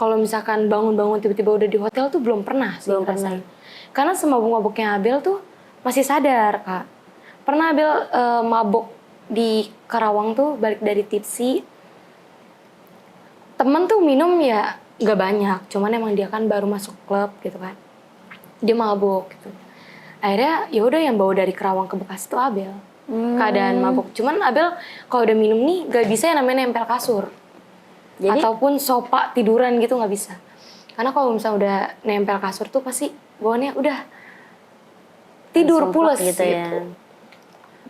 kalau misalkan bangun-bangun tiba-tiba udah di hotel tuh belum pernah sih ngerasain. Karena semabuk-mabuknya Abel tuh masih sadar, Kak. Pernah Abel mabuk di Karawang tuh balik dari tipsi. Temen tuh minum ya gak banyak, cuman emang dia kan baru masuk klub gitu kan. Dia mabuk gitu. Akhirnya ya udah yang bawa dari Karawang ke Bekasi tuh Abel. Keadaan mabuk. Cuman Abel kalau udah minum nih gak bisa yang namanya nempel kasur. Jadi? Ataupun sofa tiduran gitu gak bisa. Karena kalau misalnya udah nempel kasur tuh pasti bawaannya udah tidur pules gitu. Ya.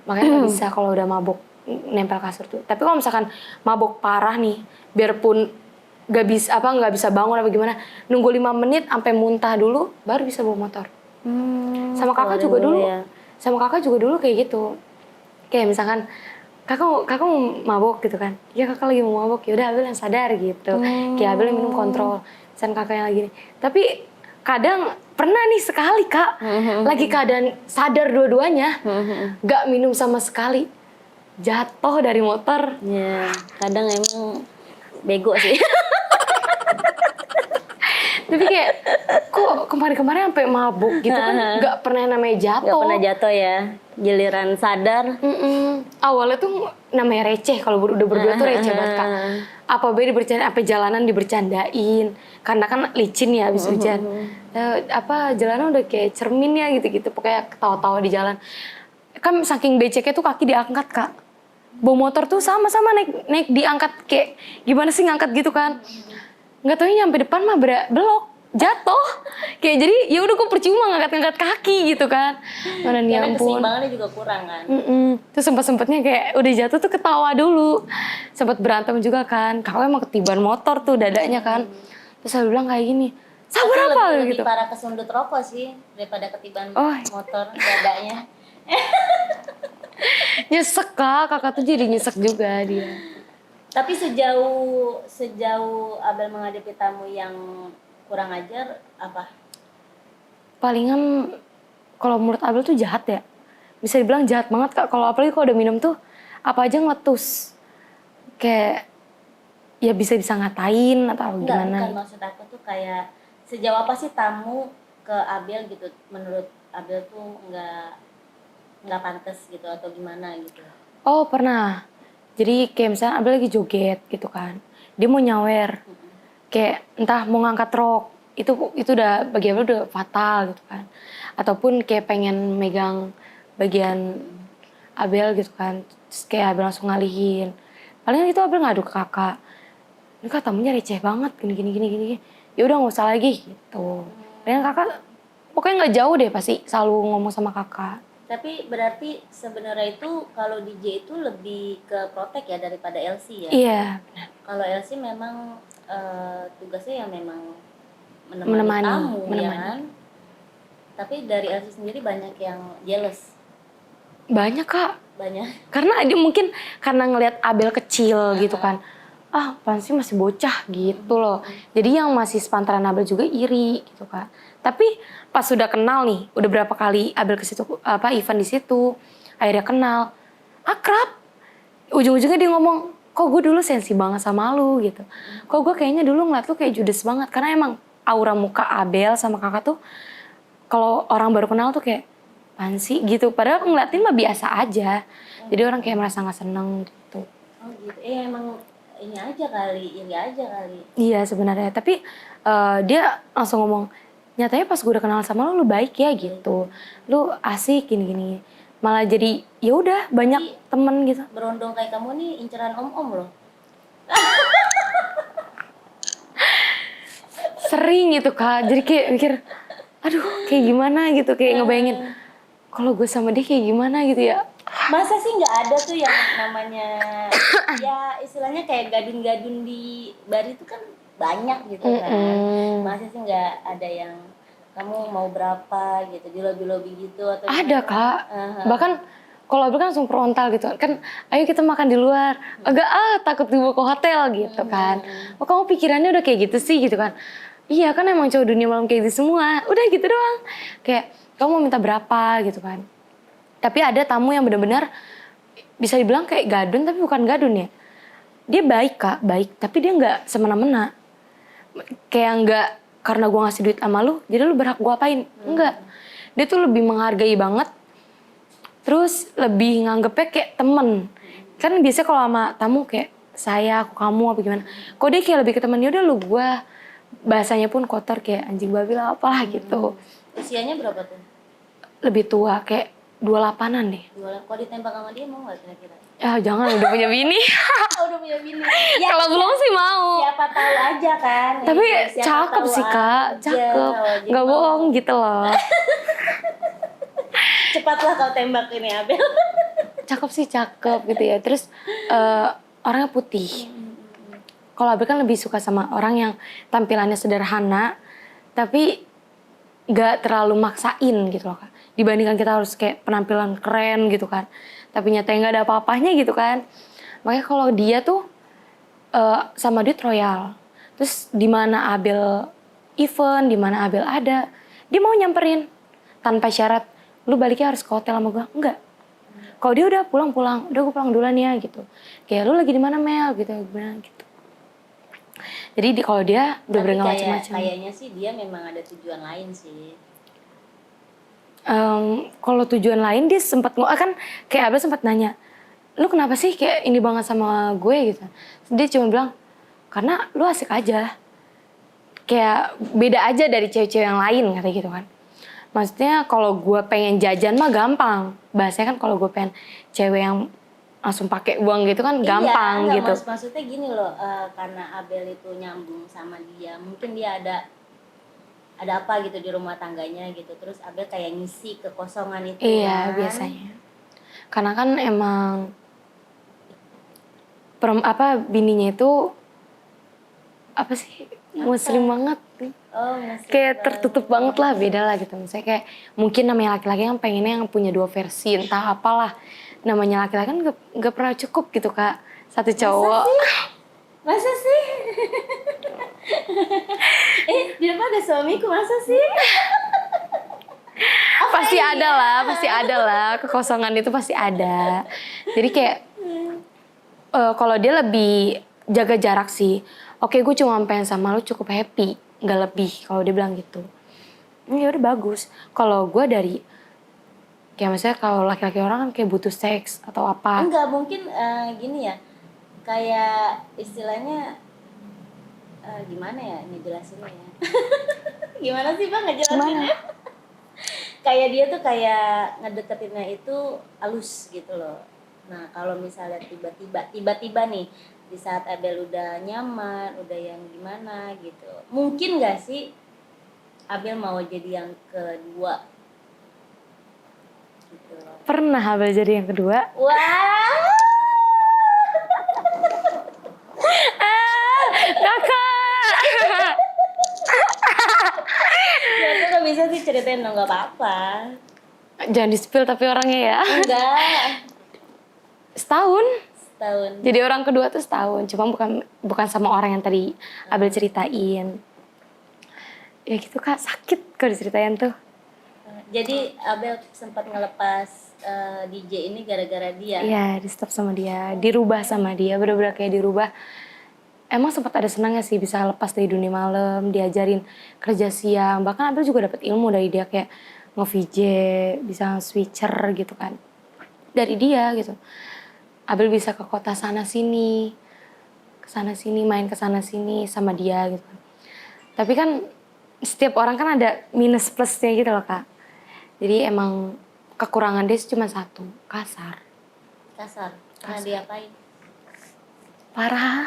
Makanya gak bisa kalau udah mabuk nempel kasur tuh. Tapi kalau misalkan mabuk parah nih, biarpun gak bisa bangun apa gimana, nunggu 5 menit sampai muntah dulu baru bisa bawa motor. Sama kakak juga dulu. Ya. Sama kakak juga dulu kayak gitu. Kayak misalkan kakak mau mabuk gitu kan. Ya kakak lagi mau mabuk, ya udah Abel yang sadar gitu. Kayak Abel yang minum kontrol. Misalkan kakak yang lagi nih. Tapi kadang pernah nih sekali Kak, lagi keadaan sadar dua-duanya, gak minum sama sekali, jatuh dari motor. Ya, kadang emang bego sih. Tapi kayak kok kemarin-kemarin sampai mabuk gitu kan, gak pernah namanya jatuh. Gak pernah jatuh ya, giliran sadar. Awalnya tuh namanya receh, kalau udah berdua tuh receh banget Kak. Apa be dibercandain, apa jalanan dibercandain, karena kan licin ya abis hujan. Jalanan udah kayak cermin ya gitu-gitu, pokoknya ketawa-tawa di jalan. Kan saking beceknya tuh kaki diangkat Kak. Bawa motor tuh sama-sama naik diangkat, kayak gimana sih ngangkat gitu kan. Nggak tahu nyampe depan mah belok, jatuh. Kayak jadi ya udah gue percuma ngangkat-ngangkat kaki gitu kan. Mana nih ampun. Keseimbangannya juga kurang kan. Terus sempet-sempetnya kayak udah jatuh tuh ketawa dulu. Sempet berantem juga kan. Kakak emang ketiban motor tuh dadanya kan. Terus saya bilang kayak gini, sabar apa lebih gitu. Lebih parah kesundut rokok sih daripada ketiban motor dadanya. Nyesek Kak, kakak tuh jadi nyesek juga dia. Tapi sejauh Abel menghadapi tamu yang kurang ajar apa? Palingan kalau menurut Abel tuh jahat ya. Bisa dibilang jahat banget Kak. Kalau apalagi kalau udah minum tuh apa aja ngeletus. Kayak ya bisa ngatain atau gimana. Bukan maksud aku tuh kayak sejauh apa sih tamu ke Abel gitu, menurut Abel tuh nggak pantas gitu atau gimana gitu? Oh pernah. Jadi kayak misalnya Abel lagi joget gitu kan, dia mau nyawer, kayak entah mau ngangkat rok, itu udah bagi Abel udah fatal gitu kan. Ataupun kayak pengen megang bagian Abel gitu kan, terus kayak Abel langsung ngalihin. Paling itu Abel ngadu ke kakak, ini kak tamunya receh banget, gini. Ya udah nggak usah lagi gitu. Dan kakak pokoknya nggak jauh deh pasti selalu ngomong sama kakak. Tapi berarti sebenarnya itu kalau DJ itu lebih ke protek ya daripada LC ya? Iya. Kalau LC memang tugasnya ya memang menemani tamu ya kan? Tapi dari LC sendiri banyak yang jealous? Banyak Kak. Banyak? Karena dia mungkin karena ngelihat Abel kecil gitu kan. Apaan sih masih bocah gitu loh. Jadi yang masih sepantaran Abel juga iri gitu kan. Tapi pas sudah kenal nih, udah berapa kali Abel ke situ event di situ, akhirnya kenal, akrab. Ujung-ujungnya dia ngomong, kok gue dulu sensi banget sama lu gitu. Kok gue kayaknya dulu ngeliat lu kayak judes banget, karena emang aura muka Abel sama kakak tuh kalau orang baru kenal tuh kayak apaan sih gitu. Padahal ngeliatin mah biasa aja. Jadi orang kayak merasa nggak seneng gitu. Oh gitu. Emang ini aja kali. Iya sebenarnya. Tapi dia langsung ngomong, nyatanya pas gue udah kenal sama lu baik ya gitu. Lu asik gini. Malah jadi ya udah banyak temen gitu. Berondong kayak kamu nih inceran om-om loh. Sering gitu Kak. Jadi kayak mikir, aduh kayak gimana gitu. Kayak ngebayangin, kalau gue sama dia kayak gimana gitu ya. Masa sih nggak ada tuh yang namanya ya istilahnya kayak gadun-gadun di bar itu kan banyak gitu kan. Masa sih nggak ada yang kamu mau berapa gitu di lobby gitu atau ada gimana? Kak. Bahkan kalau Abel kan langsung frontal gitu kan, ayo kita makan di luar. Agak takut dibawa ke hotel gitu kan. Oh kamu pikirannya udah kayak gitu sih gitu kan. Iya kan emang cowok dunia malam kayak gitu semua. Udah gitu doang. Kayak kamu mau minta berapa gitu kan. Tapi ada tamu yang benar-benar bisa dibilang kayak gadun tapi bukan gadun ya. Dia baik Kak, baik. Tapi dia nggak semena-mena. kayak nggak karena gue ngasih duit sama lu jadi lu berhak gue apain. Enggak, dia tuh lebih menghargai banget, terus lebih nganggepnya kayak temen. Kan biasanya kalau sama tamu kayak saya, aku, kamu, apa gimana. Kok dia kayak lebih ke temen, yaudah lu gue. Bahasanya pun kotor kayak anjing babi lah apalah gitu. Usianya berapa tuh? Lebih tua, kayak 28-an deh. Kalau ditembak sama dia mau nggak kira-kira? Ya jangan, udah punya bini. Oh, udah punya bini. Ya, Kalau belum sih mau. siapa tahu aja kan. Tapi Siapa cakep tahu sih Kak, aja cakep. kalau dia Nggak mau. bohong gitu loh. Cepatlah kau tembak ini Abel. Cakep sih cakep gitu ya. Terus orangnya putih. Kalau Abel kan lebih suka sama orang yang tampilannya sederhana, tapi nggak terlalu maksain gitu loh Kak. Dibandingkan kita harus kayak penampilan keren gitu kan. Tapi nyatanya nggak ada apa-apanya gitu kan. Makanya kalau dia tuh sama duit royal. Terus di mana Abel event, di mana Abel ada, dia mau nyamperin tanpa syarat. Lu baliknya harus ke hotel sama gue? Enggak. Kalau dia udah pulang, udah gue pulang duluan ya gitu. Kayak lu lagi di mana Mel gitu, gue bilang gitu. Jadi kalau dia udah Tapi berenggak macam-macam. kayaknya sih dia memang ada tujuan lain sih. Kalau tujuan lain dia sempat kan kayak Abel sempat nanya, lu kenapa sih kayak ini banget sama gue gitu. Dia cuma bilang karena lu asik aja, kayak beda aja dari cewek-cewek yang lain kata gitu kan. Maksudnya kalau gue pengen jajan mah gampang, bahasanya kan kalau gue pengen cewek yang langsung pakai uang gitu kan gampang iya, gitu. Maksudnya gini loh, karena Abel itu nyambung sama dia, mungkin dia ada apa gitu di rumah tangganya gitu, terus Abel kayak ngisi kekosongan itu. Iya kan? biasanya, karena kan emang bininya itu apa sih muslim banget. Oh, masih Kayak tertutup banget lah, beda lah gitu. Misalnya kayak mungkin namanya laki-laki yang pengennya yang punya 2 versi, entah apalah. Namanya laki-laki kan gak pernah cukup gitu Kak, satu cowok. Masa sih? Di depan ada suamiku, masa sih? Pasti ada lah, kekosongan itu pasti ada. Jadi kayak kalau dia lebih jaga jarak sih. Oke, gue cuma pengen sama lu cukup happy, nggak lebih. Kalau dia bilang gitu, ya udah bagus. Kalau gue dari kayak misalnya kalau laki-laki orang kan kayak butuh seks atau apa. Enggak, mungkin gini ya, kayak istilahnya gimana ya ngejelasinnya ya. Gimana sih Bang ngejelasinnya? Kayak dia tuh kayak ngedeketinnya itu halus gitu loh. Nah kalau misalnya tiba-tiba nih di saat Abel udah nyaman, udah yang gimana gitu, mungkin nggak sih Abel mau jadi yang kedua gitu loh. Pernah Abel jadi yang kedua? Wah, Kakak. ya tuh nggak bisa sih ceritain dong, nggak apa-apa. Jangan di-spill tapi orangnya ya. Enggak, Setahun. setahun. Jadi orang kedua tuh setahun, cuma bukan sama orang yang tadi Abel ceritain. Ya gitu Kak, sakit kalau diceritain tuh. Jadi Abel sempat ngelepas DJ ini gara-gara dia. Iya, di stop sama dia, dirubah sama dia, bener-bener kayak dirubah. Emang sempat ada senangnya sih bisa lepas dari dunia malam, diajarin kerja siang. Bahkan Abel juga dapat ilmu dari dia kayak nge-VJ, bisa switcher gitu kan. Dari dia gitu. Abel bisa ke kota sana sini, ke sana sini, main ke sana sini sama dia gitu kan. Tapi kan setiap orang kan ada minus plusnya gitu loh Kak. Jadi emang kekurangan dia cuma satu, kasar. Kasar. Pernah diapain? Parah.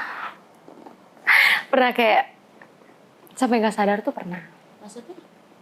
Pernah kayak sampai gak sadar tuh pernah. Maksudnya?